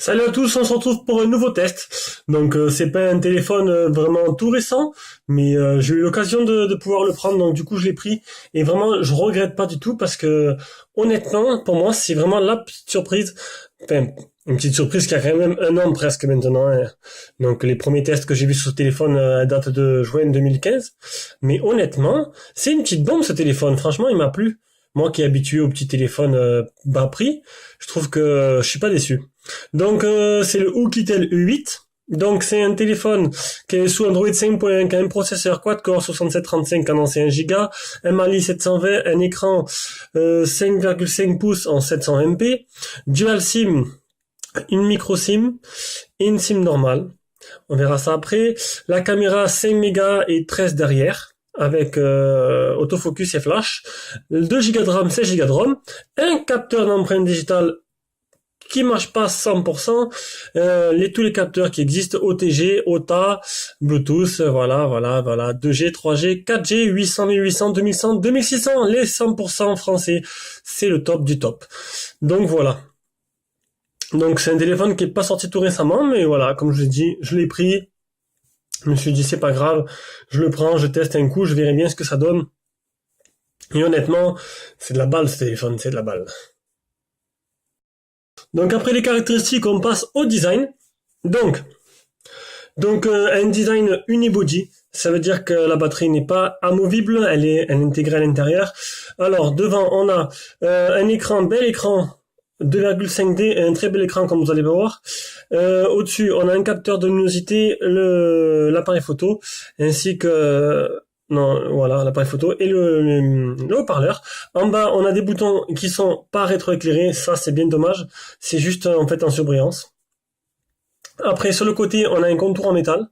Salut à tous, on se retrouve pour un nouveau test. Donc c'est pas un téléphone vraiment tout récent, mais j'ai eu l'occasion de pouvoir le prendre, donc du coup je l'ai pris. Et vraiment je regrette pas du tout parce que honnêtement pour moi c'est vraiment la petite surprise. Enfin une petite surprise qui a quand même un an presque maintenant, hein. Donc les premiers tests que j'ai vus sur ce téléphone datent de juin 2015. Mais honnêtement c'est une petite bombe ce téléphone, franchement il m'a plu. Moi qui est habitué aux petits téléphones bas prix, je trouve que je suis pas déçu. Donc c'est le Oukitel U8. Donc c'est un téléphone qui est sous Android 5.1, qui a un processeur quad-core 6735 cadencé 1 Go, un Mali 720, un écran 5,5 pouces en 720p, dual SIM, une micro SIM et une SIM normale. On verra ça après. La caméra 5 mégas et 13 derrière, avec autofocus et flash, 2 Go de RAM, 16 Go de ROM, un capteur d'empreinte digitale qui marche pas 100%, tous les capteurs qui existent, OTG, OTA, Bluetooth, voilà, 2G, 3G, 4G, 800, 1800, 2100, 2600, les 100% français, c'est le top du top. Donc voilà. Donc c'est un téléphone qui est pas sorti tout récemment, mais voilà, comme je l'ai dit, je l'ai pris, je me suis dit c'est pas grave, je le prends, je teste un coup, je verrai bien ce que ça donne. Et honnêtement, c'est de la balle ce téléphone, c'est de la balle. Donc après les caractéristiques, on passe au design. Donc un design unibody, ça veut dire que la batterie n'est pas amovible, elle est intégrée à l'intérieur. Alors devant, on a un bel écran 2,5D, un très bel écran comme vous allez voir. Au-dessus, on a un capteur de luminosité, l'appareil photo, ainsi que l'appareil photo et le haut-parleur. En bas, on a des boutons qui sont pas rétroéclairés, ça c'est bien dommage, c'est juste en fait en surbrillance. Après, sur le côté, on a un contour en métal,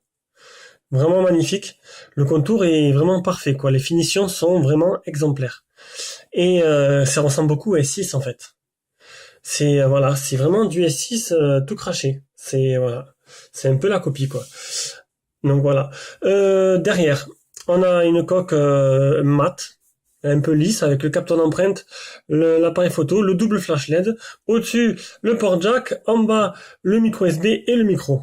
vraiment magnifique. Le contour est vraiment parfait, quoi. Les finitions sont vraiment exemplaires. Et ça ressemble beaucoup à S6 en fait. C'est vraiment du S6 tout craché. C'est un peu la copie, quoi. Donc voilà. Derrière, on a une coque mate, un peu lisse, avec le capteur d'empreinte, l'appareil photo, le double flash LED. Au-dessus, le port jack. En bas, le micro USB et le micro.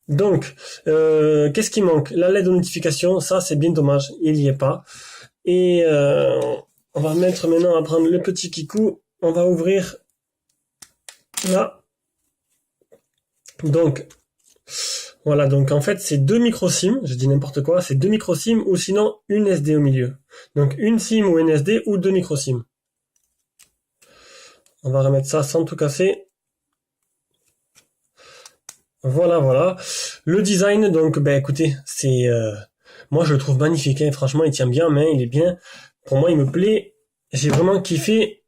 Donc, qu'est-ce qui manque? La LED de notification, ça c'est bien dommage, il n'y est pas. Et on va mettre maintenant à prendre le petit kikou. On va ouvrir là. Donc, voilà, donc en fait c'est deux micro SIM, je dis n'importe quoi, c'est deux micro SIM ou sinon une SD au milieu. Donc une SIM ou une SD ou deux micro SIM. On va remettre ça sans tout casser. Voilà. Le design, donc écoutez, c'est moi je le trouve magnifique, hein. Franchement il tient bien en main, il est bien. Pour moi il me plaît. J'ai vraiment kiffé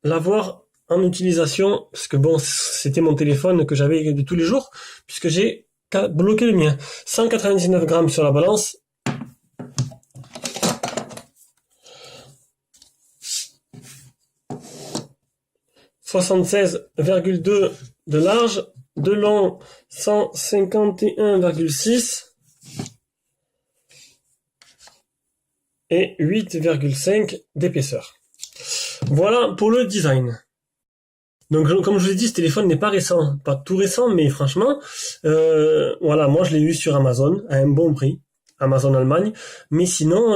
l'avoir en utilisation, parce que bon, c'était mon téléphone que j'avais de tous les jours, puisque j'ai bloqué le mien. 199 grammes sur la balance. « 76,2 de large, de long 151,6 et 8,5 d'épaisseur. Voilà pour le design. Donc comme je vous ai dit, ce téléphone n'est pas récent, pas tout récent, mais franchement, voilà, moi je l'ai eu sur Amazon à un bon prix, Amazon Allemagne, mais sinon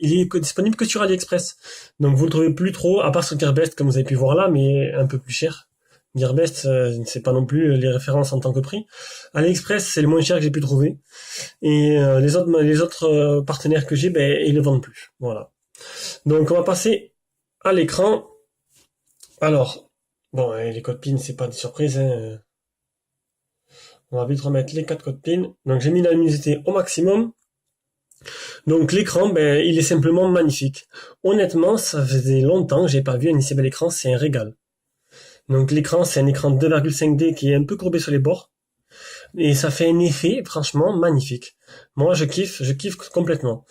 il est disponible que sur AliExpress. Donc vous le trouvez plus trop, à part sur Gearbest comme vous avez pu voir là, mais un peu plus cher. Gearbest, c'est pas non plus les références en tant que prix. AliExpress, c'est le moins cher que j'ai pu trouver, et les autres partenaires que j'ai, ils le vendent plus. Voilà. Donc on va passer à l'écran. Alors, bon, les codes PIN, c'est pas des surprises, hein. On va vite remettre les 4 codes PIN. Donc j'ai mis la luminosité au maximum. Donc l'écran, il est simplement magnifique. Honnêtement, ça faisait longtemps que j'ai pas vu un si bel écran, c'est un régal. Donc l'écran, c'est un écran 2,5D qui est un peu courbé sur les bords. Et ça fait un effet, franchement, magnifique. Moi, je kiffe complètement.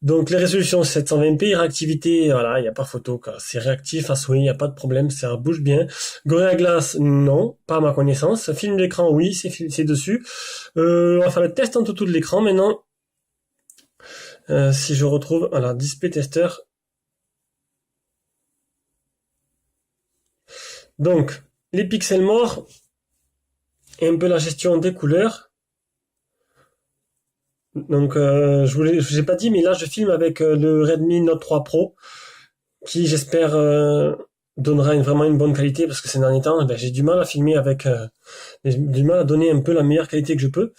Donc les résolutions 720p, réactivité, voilà, il n'y a pas photo, quoi. C'est réactif à souhait, il n'y a pas de problème, ça bouge bien. Gorilla Glass, non, pas à ma connaissance. Film d'écran, oui, c'est dessus. On va faire le test en tout de l'écran maintenant. Si je retrouve, voilà, display tester. Donc, les pixels morts, et un peu la gestion des couleurs. Donc, je vous ai pas dit, mais là, je filme avec le Redmi Note 3 Pro, qui j'espère donnera vraiment une bonne qualité, parce que ces derniers temps, ben, j'ai du mal à filmer avec, j'ai du mal à donner un peu la meilleure qualité que je peux.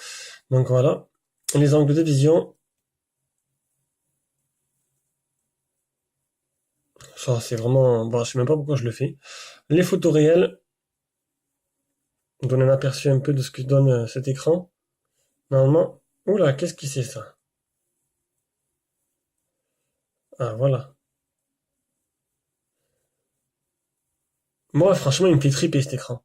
Donc voilà, les angles de vision, ça c'est vraiment, bon, je sais même pas pourquoi je le fais. Les photos réelles, donner un aperçu un peu de ce que donne cet écran. Normalement, oula, qu'est-ce qui c'est ça? Ah voilà. Moi, franchement, il me fait triper cet écran.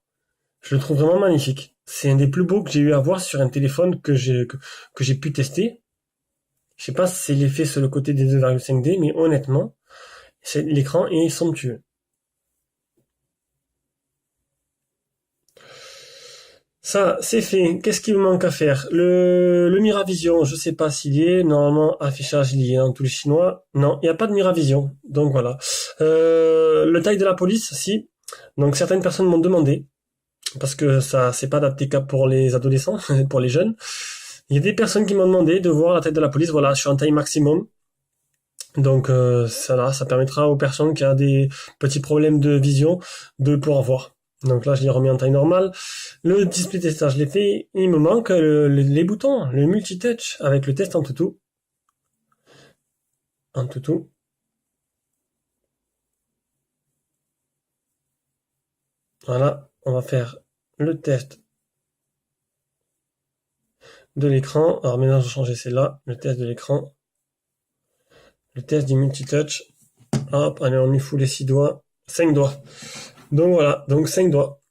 Je le trouve vraiment magnifique. C'est un des plus beaux que j'ai eu à voir sur un téléphone que j'ai pu tester. Je sais pas si c'est l'effet sur le côté des 2,5D, mais honnêtement, l'écran est somptueux. Ça, c'est fait. Qu'est-ce qu'il me manque à faire? Le Miravision, je sais pas s'il y est. Normalement, affichage, il y est dans tous les Chinois. Non, il n'y a pas de Miravision. Donc voilà. Le taille de la police, si. Donc certaines personnes m'ont demandé, parce que ça, c'est pas adapté qu'à pour les adolescents, pour les jeunes. Il y a des personnes qui m'ont demandé de voir la taille de la police. Voilà, je suis en taille maximum. Donc ça, là, ça permettra aux personnes qui ont des petits problèmes de vision de pouvoir voir. Donc là, je l'ai remis en taille normale. Le display testage, je l'ai fait. Il me manque les boutons, le multi-touch avec le test en toutou. En toutou. Voilà, on va faire le test de l'écran. Alors maintenant, je vais changer celle-là. Le test de l'écran. Le test du multi-touch. Hop, allez, on y fout les 6 doigts. 5 doigts. Donc voilà, donc 5 doigts.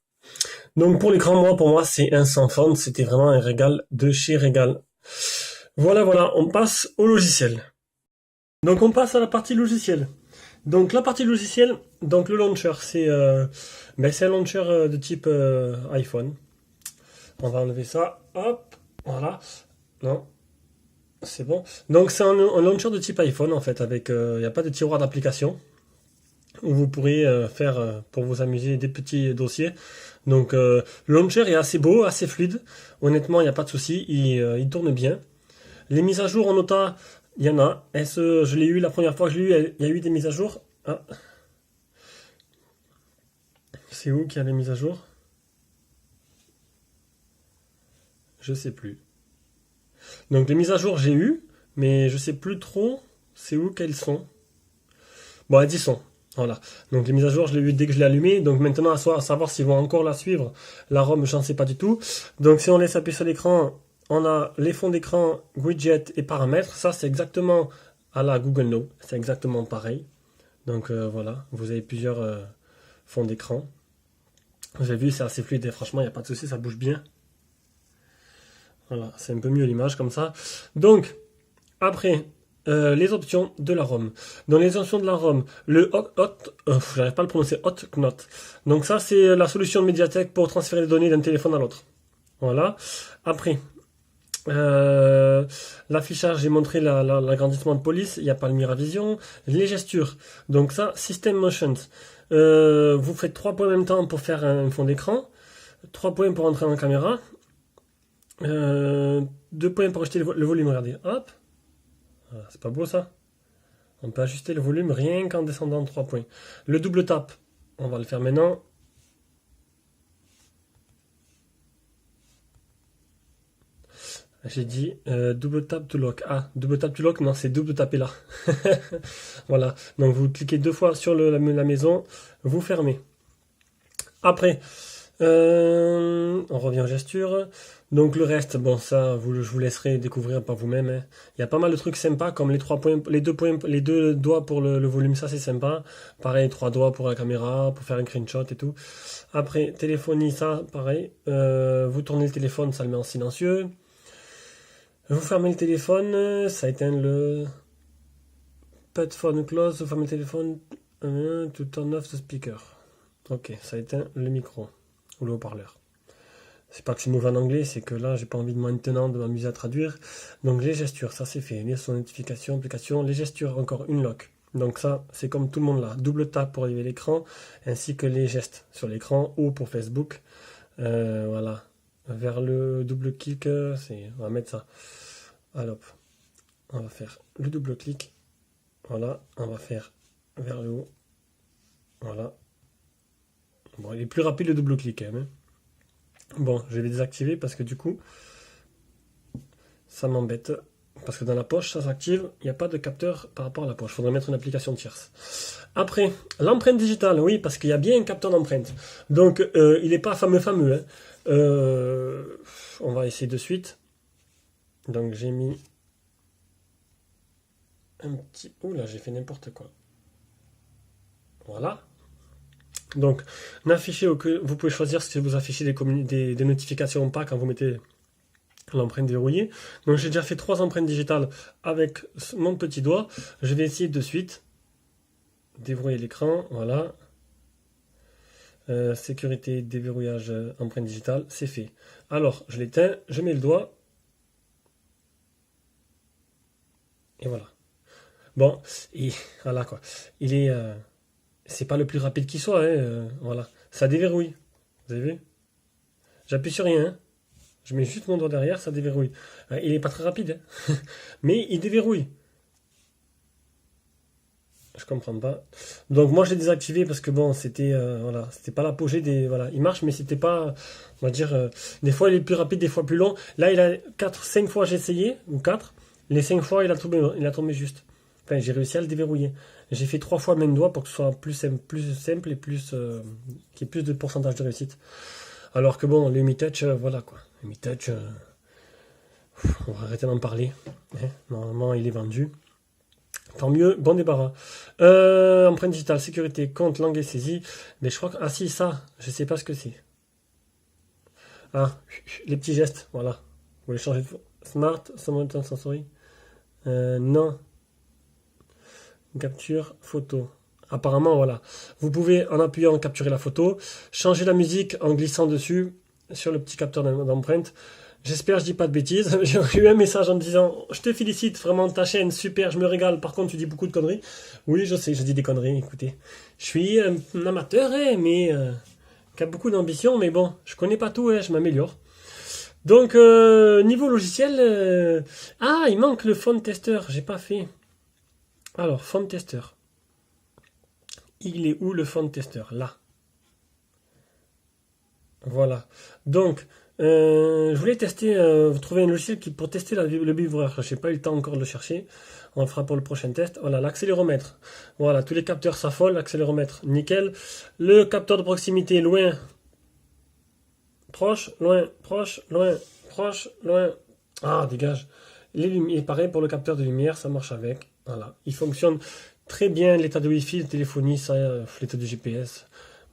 Donc pour l'écran, pour moi, c'est un sans faute. C'était vraiment un régal de chez Régal. Voilà, voilà, on passe au logiciel. Donc on passe à la partie logicielle. Donc la partie logicielle, donc le launcher, c'est un launcher de type iPhone. On va enlever ça, hop, voilà. Non, c'est bon. Donc c'est un launcher de type iPhone en fait, avec il n'y a pas de tiroir d'application où vous pourrez faire pour vous amuser des petits dossiers. Donc le launcher est assez beau, assez fluide. Honnêtement, il n'y a pas de souci, il tourne bien. Les mises à jour en OTA, il y en a. Je l'ai eu la première fois que je l'ai eu, il y a eu des mises à jour. Ah, c'est où qu'il y a les mises à jour? Je sais plus. Donc les mises à jour j'ai eu, mais je sais plus trop c'est où qu'elles sont. Bon, elles y sont. Voilà. Donc les mises à jour, je l'ai eu dès que je l'ai allumé. Donc maintenant, à savoir s'ils vont encore la suivre. La ROM, j'en sais pas du tout. Donc si on laisse appuyer sur l'écran, on a les fonds d'écran, widgets et paramètres. Ça, c'est exactement à la Google Now. C'est exactement pareil. Donc voilà, vous avez plusieurs fonds d'écran. Vous avez vu, c'est assez fluide et franchement, il n'y a pas de souci, ça bouge bien. Voilà, c'est un peu mieux l'image comme ça. Donc, après, les options de la ROM. Dans les options de la ROM, le j'arrive pas à le prononcer, Hotknot. Donc ça, c'est la solution de médiathèque pour transférer les données d'un téléphone à l'autre. Voilà. Après, l'affichage, j'ai montré l'agrandissement de police, il n'y a pas le Miravision. Les gestures, donc ça, System Motions. Vous faites 3 points en même temps pour faire un fond d'écran, 3 points pour entrer dans la caméra, 2 points pour ajuster le volume, regardez, hop, ah, c'est pas beau ça? On peut ajuster le volume rien qu'en descendant de 3 points. Le double tap, on va le faire maintenant. J'ai dit double tap to lock. Ah, double tap to lock, non, c'est double taper là. Voilà, donc vous cliquez 2 fois sur la maison, vous fermez. Après, on revient aux gestures. Donc le reste, bon ça, je vous laisserai découvrir par vous-même, hein. Il y a pas mal de trucs sympas, comme les 3 points, les deux doigts pour le volume, ça c'est sympa. Pareil, 3 doigts pour la caméra, pour faire un screenshot et tout. Après, téléphonie, ça, pareil. Vous tournez le téléphone, ça le met en silencieux. Vous fermez le téléphone, ça éteint le put phone close, vous fermez le téléphone, to turn off the speaker. Ok, ça éteint le micro ou le haut-parleur. C'est pas que c'est mauvais en anglais, c'est que là j'ai pas envie de maintenant de m'amuser à traduire. Donc les gestures, ça c'est fait. Lire son notification, application, les gestures, encore une lock. Donc ça, c'est comme tout le monde là. Double tap pour arriver l'écran, ainsi que les gestes sur l'écran ou pour Facebook. Voilà. vers le double clic, on va mettre ça. Alors, on va faire le double clic. Voilà, on va faire vers le haut. Voilà. Bon, il est plus rapide le double clic quand même, hein. Bon, je vais désactiver parce que du coup, ça m'embête. Parce que dans la poche, ça s'active, il n'y a pas de capteur par rapport à la poche. Il faudrait mettre une application tierce. Après, l'empreinte digitale, oui, parce qu'il y a bien un capteur d'empreinte. Donc, il n'est pas fameux, hein. On va essayer de suite. Donc, j'ai mis un petit... Ouh là, j'ai fait n'importe quoi. Voilà. Donc, n'affichez aucun... Vous pouvez choisir si vous affichez des notifications ou pas quand vous mettez l'empreinte verrouillée. Donc, j'ai déjà fait 3 empreintes digitales avec mon petit doigt. Je vais essayer de suite. Déverrouiller l'écran, voilà. Sécurité, déverrouillage, empreinte digitale, c'est fait. Alors, je l'éteins, je mets le doigt. Et voilà. Bon, et voilà quoi. Il est... c'est pas le plus rapide qui soit, hein, voilà. Ça déverrouille. Vous avez vu? J'appuie sur rien, hein. Je mets juste mon doigt derrière, ça déverrouille. Il est pas très rapide, hein. Mais il déverrouille. Je comprends pas. Donc moi je l'ai désactivé parce que bon c'était voilà, c'était pas l'apogée des voilà, il marche mais c'était pas on va dire des fois il est plus rapide, des fois plus long. Là il a 5 fois j'ai essayé ou 4. Les 5 fois il a tombé juste. Enfin, j'ai réussi à le déverrouiller. J'ai fait 3 fois le même doigt pour que ce soit plus simple et plus qu'il y ait plus de pourcentage de réussite. Alors que bon, le Mi Touch voilà quoi. Le Mi Touch on va arrêter d'en parler. Hein. Normalement, il est vendu. Tant mieux, bon débarras. Empreinte digitale, sécurité, compte, langue et saisie. Mais je crois que... Ah si, ça, je sais pas ce que c'est. Ah, les petits gestes, voilà. Vous voulez changer de... Smart, Samantha Sensory. Non. Capture, photo. Apparemment, voilà. Vous pouvez, en appuyant, capturer la photo. Changer la musique en glissant dessus, sur le petit capteur d'empreinte. J'espère que je dis pas de bêtises. J'ai eu un message en me disant je te félicite, vraiment ta chaîne, super, je me régale. Par contre, tu dis beaucoup de conneries. Oui, je sais, je dis des conneries, écoutez. Je suis un amateur, hein, mais qui a beaucoup d'ambition, mais bon, je connais pas tout, hein, je m'améliore. Donc, niveau logiciel, ah, il manque le phone tester, j'ai pas fait. Alors, phone tester. Il est où le phone tester? Là. Voilà. Donc, je voulais tester, trouver un logiciel pour tester le vibreur. Je n'ai pas eu le temps encore de le chercher. On le fera pour le prochain test. Voilà, l'accéléromètre. Voilà, tous les capteurs s'affolent. L'accéléromètre, nickel. Le capteur de proximité, loin, proche, loin, proche, loin, proche, loin. Ah, dégage. Et pareil pour le capteur de lumière, ça marche avec. Voilà, il fonctionne très bien. L'état de Wi-Fi, de téléphonie, ça, l'état de GPS,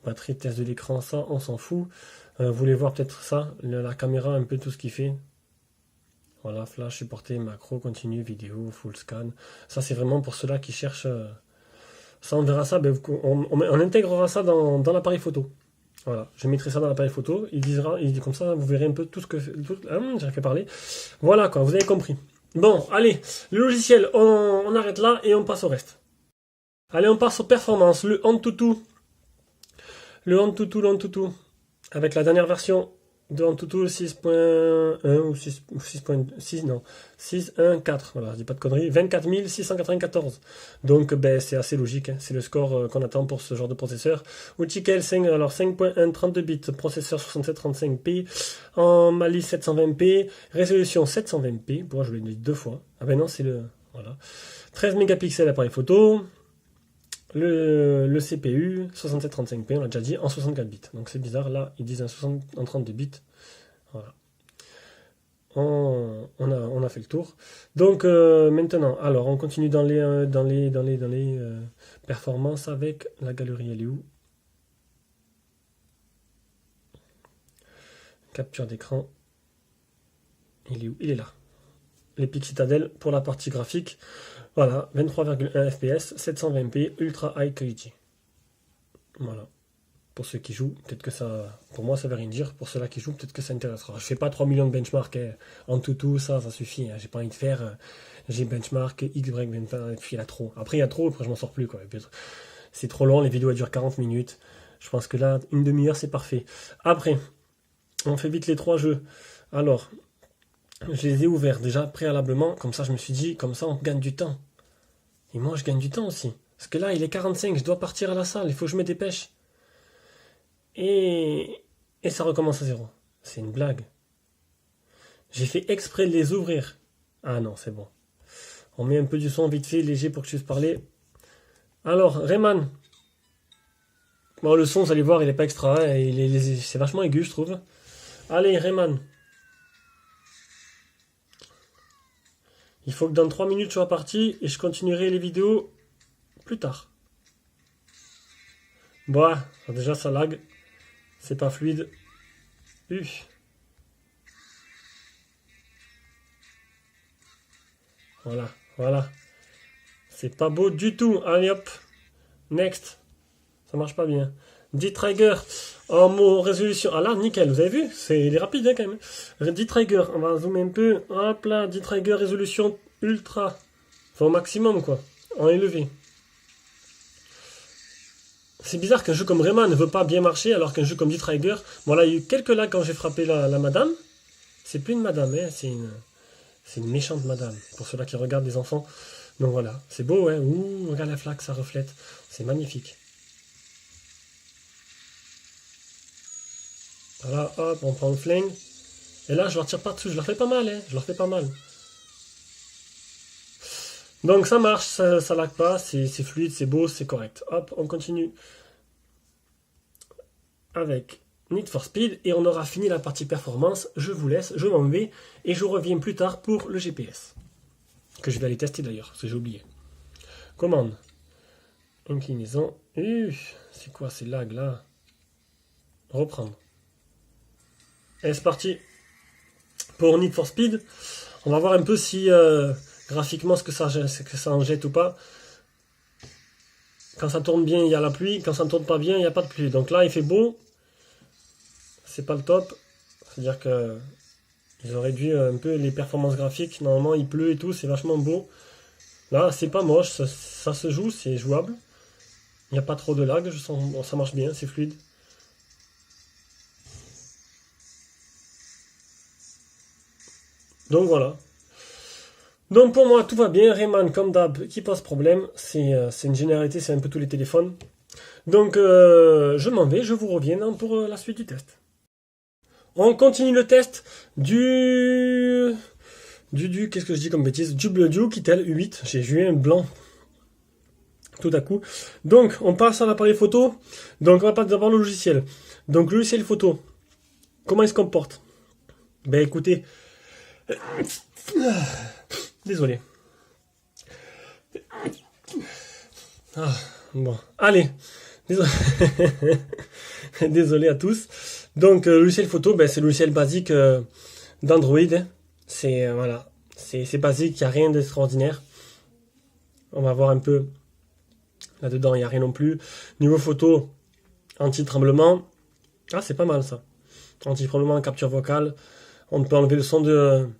batterie, test de l'écran, ça, on s'en fout. Vous voulez voir peut-être ça, la caméra, un peu tout ce qu'il fait. Voilà, flash, supporté, macro, continu, vidéo, full scan. Ça, c'est vraiment pour ceux-là qui cherchent. Ça, on verra ça. Ben, on intégrera ça dans l'appareil photo. Voilà, je mettrai ça dans l'appareil photo. Il dit comme ça, vous verrez un peu tout ce que. J'ai fait parler. Voilà, quoi, vous avez compris. Bon, allez, le logiciel, on arrête là et on passe au reste. Allez, on passe aux performances. Le Antutu. Le Antutu. Avec la dernière version de Antutu 6.1 ou 6.6, non, 6.1.4, voilà, je dis pas de conneries, 24 694. Donc ben, c'est assez logique, hein. C'est le score qu'on attend pour ce genre de processeur. Utikel 5, alors 5.1, 32 bits, processeur 6735p, en malice 720p, résolution 720p, bon, je l'ai dit 2 fois, ah ben non, c'est le, voilà, 13 mégapixels appareil photo, le CPU, 6735p, on l'a déjà dit, en 64 bits. Donc c'est bizarre, là, ils disent en 32 bits. Voilà. On a fait le tour. Donc maintenant, alors on continue dans les performances avec la galerie, elle est où? Capture d'écran. Il est où? Il est là. L'Epic Citadel pour la partie graphique. Voilà, 23,1 fps, 720p, ultra high quality. Voilà. Pour ceux qui jouent, peut-être que ça... Pour moi, ça veut rien dire. Pour ceux-là qui jouent, peut-être que ça intéressera. Je fais pas 3 millions de benchmarks. Hein. En tout, ça suffit. Hein. J'ai pas envie de faire... j'ai benchmark, X, Y, benchmark, puis il y a trop. Après, il y a trop, après je m'en sors plus. C'est trop long, les vidéos elles durent 40 minutes. Je pense que là, une demi-heure, c'est parfait. Après, On fait vite les 3 jeux. Alors, je les ai ouverts déjà préalablement. Comme ça, je me suis dit, comme ça, on gagne du temps. Et moi, je gagne du temps aussi. Parce que là, il est 45, je dois partir à la salle. Il faut que je me dépêche. Et ça recommence à zéro. C'est une blague. J'ai fait exprès de les ouvrir. Ah non, c'est bon. On met un peu du son vite fait, léger pour que je puisse parler. Alors, Rayman. Bon, le son, vous allez voir, il est pas extra. Hein, c'est vachement aigu, je trouve. Allez, Rayman. Il faut que dans 3 minutes, je sois parti et je continuerai les vidéos plus tard. Bon, déjà, ça lag. C'est pas fluide. Voilà, voilà. C'est pas beau du tout. Allez hop. Next. Ça marche pas bien. D-Trigger en mot résolution. Ah là, nickel, vous avez vu? Il est rapide hein, quand même. D-Trigger, on va zoomer un peu. Hop là, D-Trigger résolution ultra. Enfin, au maximum quoi. En élevé. C'est bizarre qu'un jeu comme Rayman ne veut pas bien marcher alors qu'un jeu comme D-Trigger. Bon là, il y a eu quelques lags quand j'ai frappé la madame. C'est plus une madame, hein, c'est une méchante madame. Pour ceux-là qui regardent les enfants. Donc voilà, c'est beau, hein. Ouh, regarde la flaque, ça reflète. C'est magnifique. Voilà, hop, on prend le flingue. Et là, je leur tire pas dessus. Je leur fais pas mal, hein. Je leur fais pas mal. Donc ça marche, ça lag pas, c'est fluide, c'est beau, c'est correct. Hop, on continue avec Need for Speed et on aura fini la partie performance. Je vous laisse, je m'en vais et je reviens plus tard pour le GPS. Que je vais aller tester d'ailleurs, parce que j'ai oublié. Commande. Inclinaison. C'est quoi ces lags là? Reprendre. Et c'est parti pour Need for Speed. On va voir un peu si graphiquement ce que ça en jette ou pas. Quand ça tourne bien, il y a la pluie. Quand ça ne tourne pas bien, il n'y a pas de pluie. Donc là, il fait beau. C'est pas le top. C'est-à-dire que ils ont réduit un peu les performances graphiques. Normalement, il pleut et tout, c'est vachement beau. Là, c'est pas moche, ça se joue, c'est jouable. Il n'y a pas trop de lag, ça marche bien, c'est fluide. Donc voilà. Donc pour moi, tout va bien. Rayman, comme d'hab, qui pose problème. C'est une généralité, c'est un peu tous les téléphones. Donc je m'en vais, je vous reviens pour la suite du test. On continue le test qu'est-ce que je dis comme bêtise, du Kitel U8. J'ai eu un blanc tout à coup. Donc on passe à l'appareil photo. Donc on va passer d'abord le logiciel. Donc le logiciel photo, comment il se comporte? Ben écoutez, désolé. Ah, bon, allez. Désolé. Désolé à tous. Donc le logiciel photo, ben, c'est le logiciel basique d'Android. C'est voilà, c'est basique, il n'y a rien d'extraordinaire. On va voir un peu là-dedans, il n'y a rien non plus. Niveau photo, anti-tremblement. Ah, c'est pas mal ça. Anti-tremblement, capture vocale. On peut enlever le son de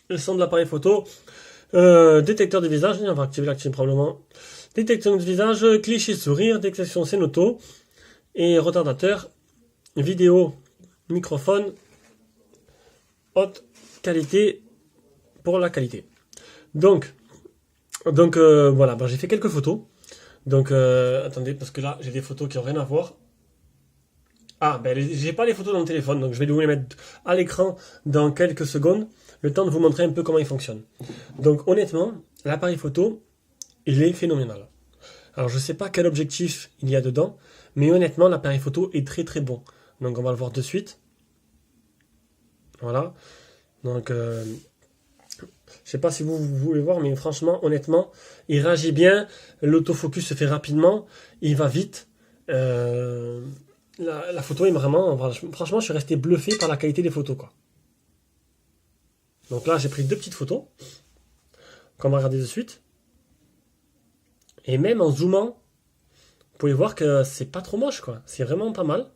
l'appareil photo. Détecteur de visage, on va activer l'anti-tremblement. Détection de visage, cliché sourire, détection scène auto et retardateur, vidéo, microphone, haute qualité pour la qualité. Donc voilà, j'ai fait quelques photos. Donc attendez, parce que là j'ai des photos qui n'ont rien à voir. Ah, ben j'ai pas les photos dans le téléphone, donc je vais vous les mettre à l'écran dans quelques secondes, le temps de vous montrer un peu comment il fonctionne. Donc honnêtement, l'appareil photo, il est phénoménal. Alors je sais pas quel objectif il y a dedans, mais honnêtement l'appareil photo est très très bon. Donc on va le voir de suite. Voilà. Donc je sais pas si vous voulez voir, mais franchement, honnêtement, il réagit bien, l'autofocus se fait rapidement, il va vite. La photo est vraiment, franchement, je suis resté bluffé par la qualité des photos, quoi. Donc là, j'ai pris 2 petites photos, qu'on va regarder de suite. Et même en zoomant, vous pouvez voir que c'est pas trop moche, quoi. C'est vraiment pas mal.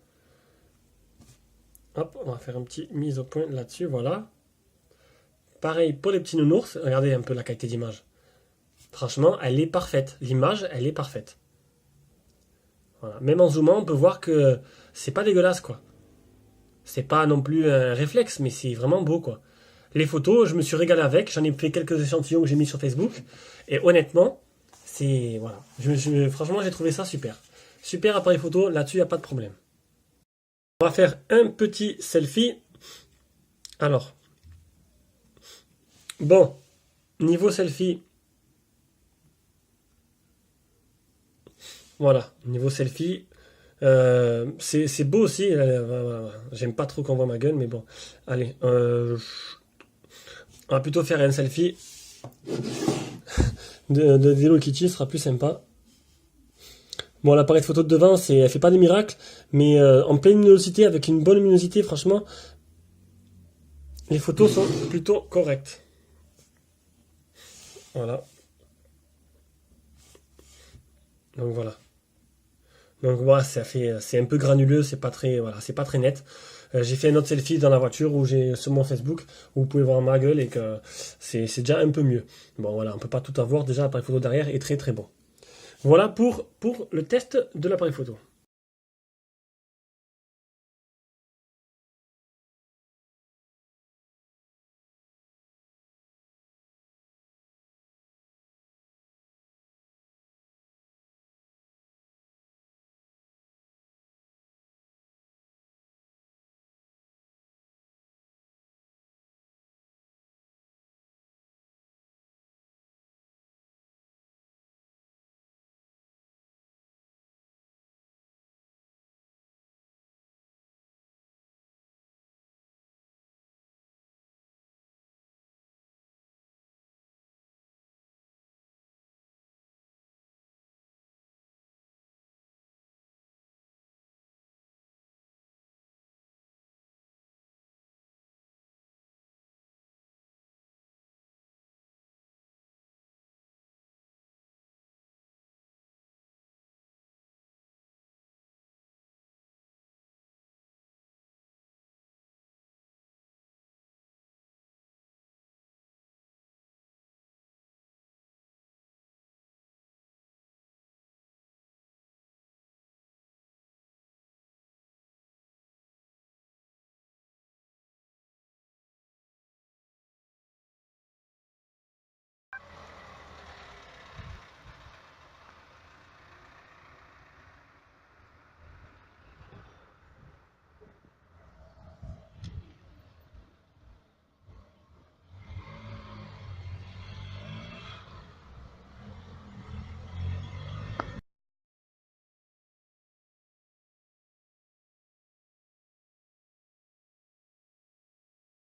Hop, on va faire un petit mise au point là-dessus, voilà. Pareil pour les petits nounours, regardez un peu la qualité d'image. Franchement, elle est parfaite. L'image, elle est parfaite. Voilà. Même en zoomant, on peut voir que c'est pas dégueulasse, quoi. C'est pas non plus un réflexe, mais c'est vraiment beau, quoi. Les photos, je me suis régalé avec. J'en ai fait quelques échantillons que j'ai mis sur Facebook. Et honnêtement, c'est... Voilà. Franchement, j'ai trouvé ça super. Super appareil photo, là-dessus, il n'y a pas de problème. On va faire un petit selfie. Alors. Bon. Niveau selfie. Voilà. Niveau selfie. C'est beau aussi. J'aime pas trop qu'on voit ma gueule, mais bon. Allez. On va plutôt faire un selfie de Hello Kitty, ce sera plus sympa. Bon, l'appareil de photo de devant, elle fait pas des miracles, mais en pleine luminosité, avec une bonne luminosité, franchement, les photos sont plutôt correctes. Voilà. Donc voilà. Donc voilà, c'est un peu granuleux, c'est pas très, voilà, c'est pas très net. J'ai fait un autre selfie dans la voiture où j'ai sur mon Facebook où vous pouvez voir ma gueule et que c'est déjà un peu mieux. Bon voilà, on peut pas tout avoir. Déjà l'appareil photo derrière est très très bon. Voilà pour le test de l'appareil photo.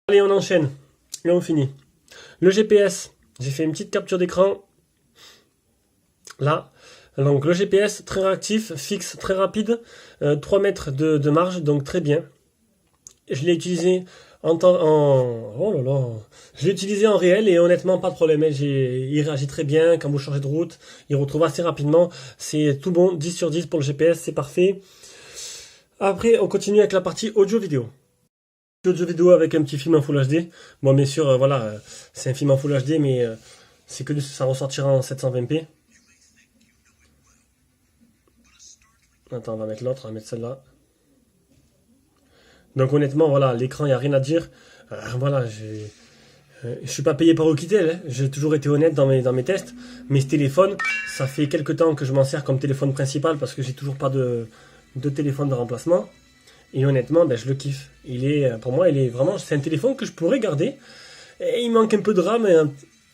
Allez, on enchaîne et on finit. Le GPS, j'ai fait une petite capture d'écran là. Donc le GPS très réactif, fixe, très rapide, 3 mètres de marge, donc très bien. Je l'ai utilisé oh là là. Je l'ai utilisé en réel et honnêtement pas de problème. Il réagit très bien quand vous changez de route. Il retrouve assez rapidement. C'est tout bon. 10 sur 10 pour le GPS, c'est parfait. Après, on continue avec la partie audio-vidéo. Audio-vidéo avec un petit film en Full HD. Bon, bien sûr, voilà, c'est un film en Full HD, mais c'est que ça ressortira en 720p. Attends, on va mettre l'autre, on va mettre celle-là. Donc honnêtement, voilà, l'écran, il n'y a rien à dire. Voilà, je suis pas payé par Oukitel, hein. J'ai toujours été honnête dans mes tests. Mais ce téléphone, ça fait quelques temps que je m'en sers comme téléphone principal parce que j'ai toujours pas de téléphone de remplacement. Et honnêtement, ben, je le kiffe. Pour moi, il est vraiment, c'est un téléphone que je pourrais garder. Et il manque un peu de RAM.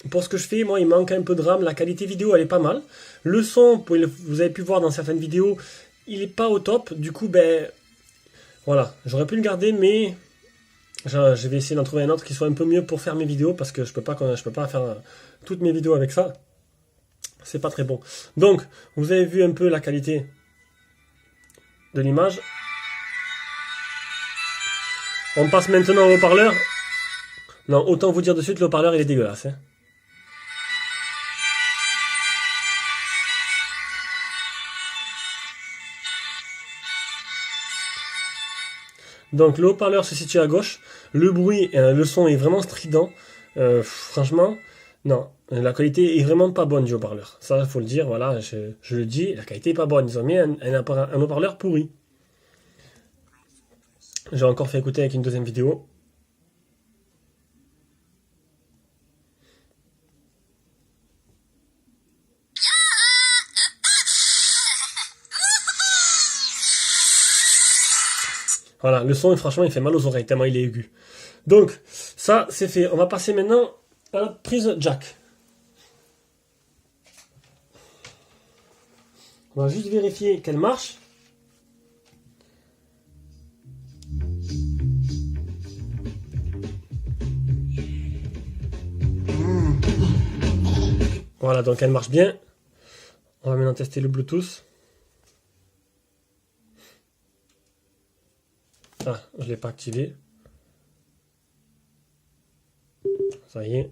Pour ce que je fais, moi, il manque un peu de RAM. La qualité vidéo, elle est pas mal. Le son, vous avez pu voir dans certaines vidéos, il est pas au top. Du coup, ben, voilà, j'aurais pu le garder, mais je vais essayer d'en trouver un autre qui soit un peu mieux pour faire mes vidéos parce que je peux pas faire toutes mes vidéos avec ça. C'est pas très bon. Donc, vous avez vu un peu la qualité de l'image. On passe maintenant au haut-parleur. Non, autant vous dire de suite, le haut-parleur il est dégueulasse. Hein. Donc le haut-parleur se situe à gauche. Le bruit, le son est vraiment strident. Franchement, non. La qualité est vraiment pas bonne du haut-parleur. Ça, il faut le dire, voilà, je le dis, la qualité est pas bonne. Ils ont mis un haut-parleur pourri. J'ai encore fait écouter avec une deuxième vidéo. Voilà, le son, franchement, il fait mal aux oreilles, tellement il est aigu. Donc, ça, c'est fait. On va passer maintenant à la prise jack. On va juste vérifier qu'elle marche. Voilà, donc elle marche bien. On va maintenant tester le Bluetooth. Ah, je ne l'ai pas activé. Ça y est.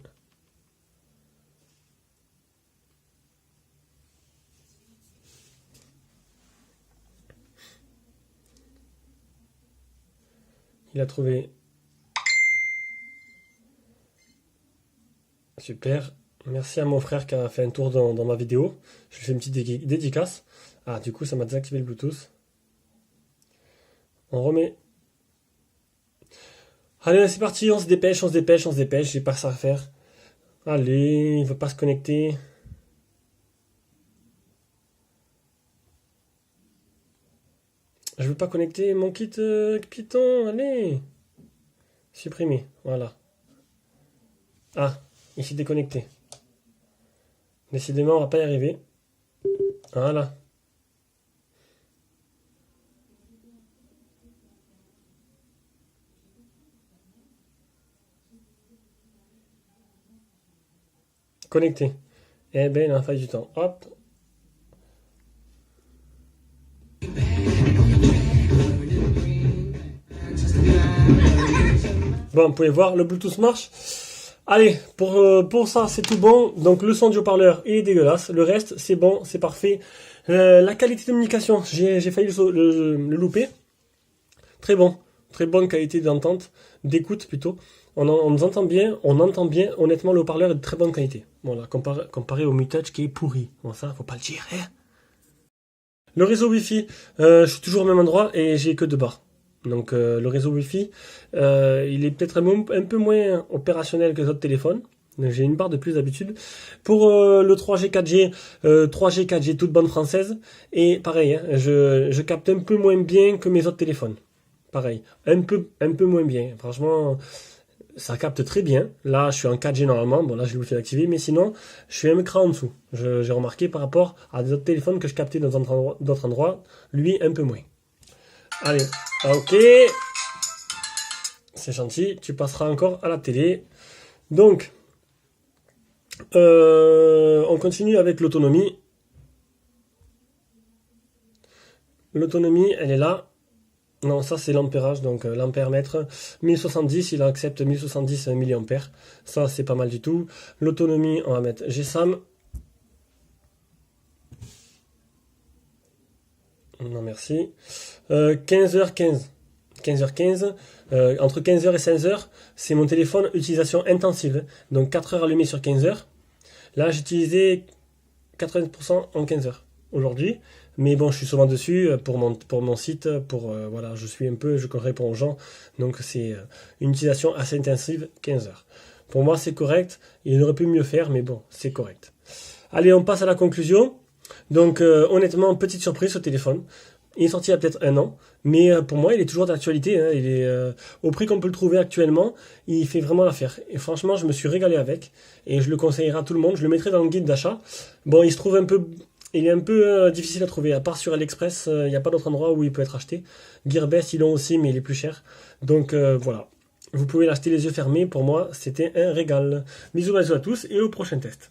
Il a trouvé. Super. Merci à mon frère qui a fait un tour dans ma vidéo. Je lui fais une petite dédicace. Ah, du coup, ça m'a désactivé le Bluetooth. On remet. Allez, c'est parti, on se dépêche, on se dépêche, on se dépêche. J'ai pas ça à faire. Allez, il veut pas se connecter. Je veux pas connecter mon kit Python. Allez. Supprimer. Voilà. Ah, il s'est déconnecté. Décidément, on va pas y arriver. Voilà. Connecté. Eh ben, il a fallu du temps. Hop. Bon, vous pouvez voir, le Bluetooth marche. Allez, pour ça, c'est tout bon. Donc, le son du haut-parleur, il est dégueulasse. Le reste, c'est bon, c'est parfait. La qualité de communication, j'ai failli le louper. Très bon. Très bonne qualité d'entente, d'écoute plutôt. On nous entend bien, on entend bien. Honnêtement, le haut-parleur est de très bonne qualité. Voilà, comparé au Mi Touch qui est pourri. Bon, ça, faut pas le dire, hein. Le réseau Wi-Fi, je suis toujours au même endroit et j'ai que 2 barres. Donc le réseau Wi-Fi, il est peut-être un peu moins opérationnel que les autres téléphones. Donc, j'ai une barre de plus d'habitude. Pour le 3G, 4G, 3G, 4G, toute bande française. Et pareil, hein, je capte un peu moins bien que mes autres téléphones. Pareil, un peu moins bien. Franchement, ça capte très bien. Là, je suis en 4G normalement. Bon, là, je l'ai fait activer. Mais sinon, je suis un écran en dessous. J'ai remarqué par rapport à des autres téléphones que je captais dans d'autres endroits. Lui, un peu moins. Allez, ok. C'est gentil. Tu passeras encore à la télé. Donc, on continue avec l'autonomie. L'autonomie, elle est là. Non, ça c'est l'ampérage, donc l'ampère-mètre. 1070, il accepte 1070 mA. Ça, c'est pas mal du tout. L'autonomie, on va mettre GSAM. Non, merci. 15h15. 15h15. Entre 15h et 16h, c'est mon téléphone utilisation intensive. Donc 4 heures allumé sur 15 heures. Là, j'ai utilisé 80% en 15 heures aujourd'hui. Mais bon, je suis souvent dessus pour mon site, voilà, je réponds aux gens. Donc c'est une utilisation assez intensive, 15 heures. Pour moi, c'est correct. Il aurait pu mieux faire, mais bon, c'est correct. Allez, on passe à la conclusion. Donc honnêtement, petite surprise ce téléphone. Il est sorti il y a peut-être 1 an, mais pour moi, il est toujours d'actualité. Hein. Il est au prix qu'on peut le trouver actuellement, il fait vraiment l'affaire. Et franchement, je me suis régalé avec, et je le conseillerais à tout le monde. Je le mettrai dans le guide d'achat. Bon, il est un peu difficile à trouver. À part sur AliExpress, il n'y a pas d'autre endroit où il peut être acheté. Gearbest, ils l'ont aussi, mais il est plus cher. Donc voilà. Vous pouvez l'acheter les yeux fermés. Pour moi, c'était un régal. Bisous à tous et au prochain test.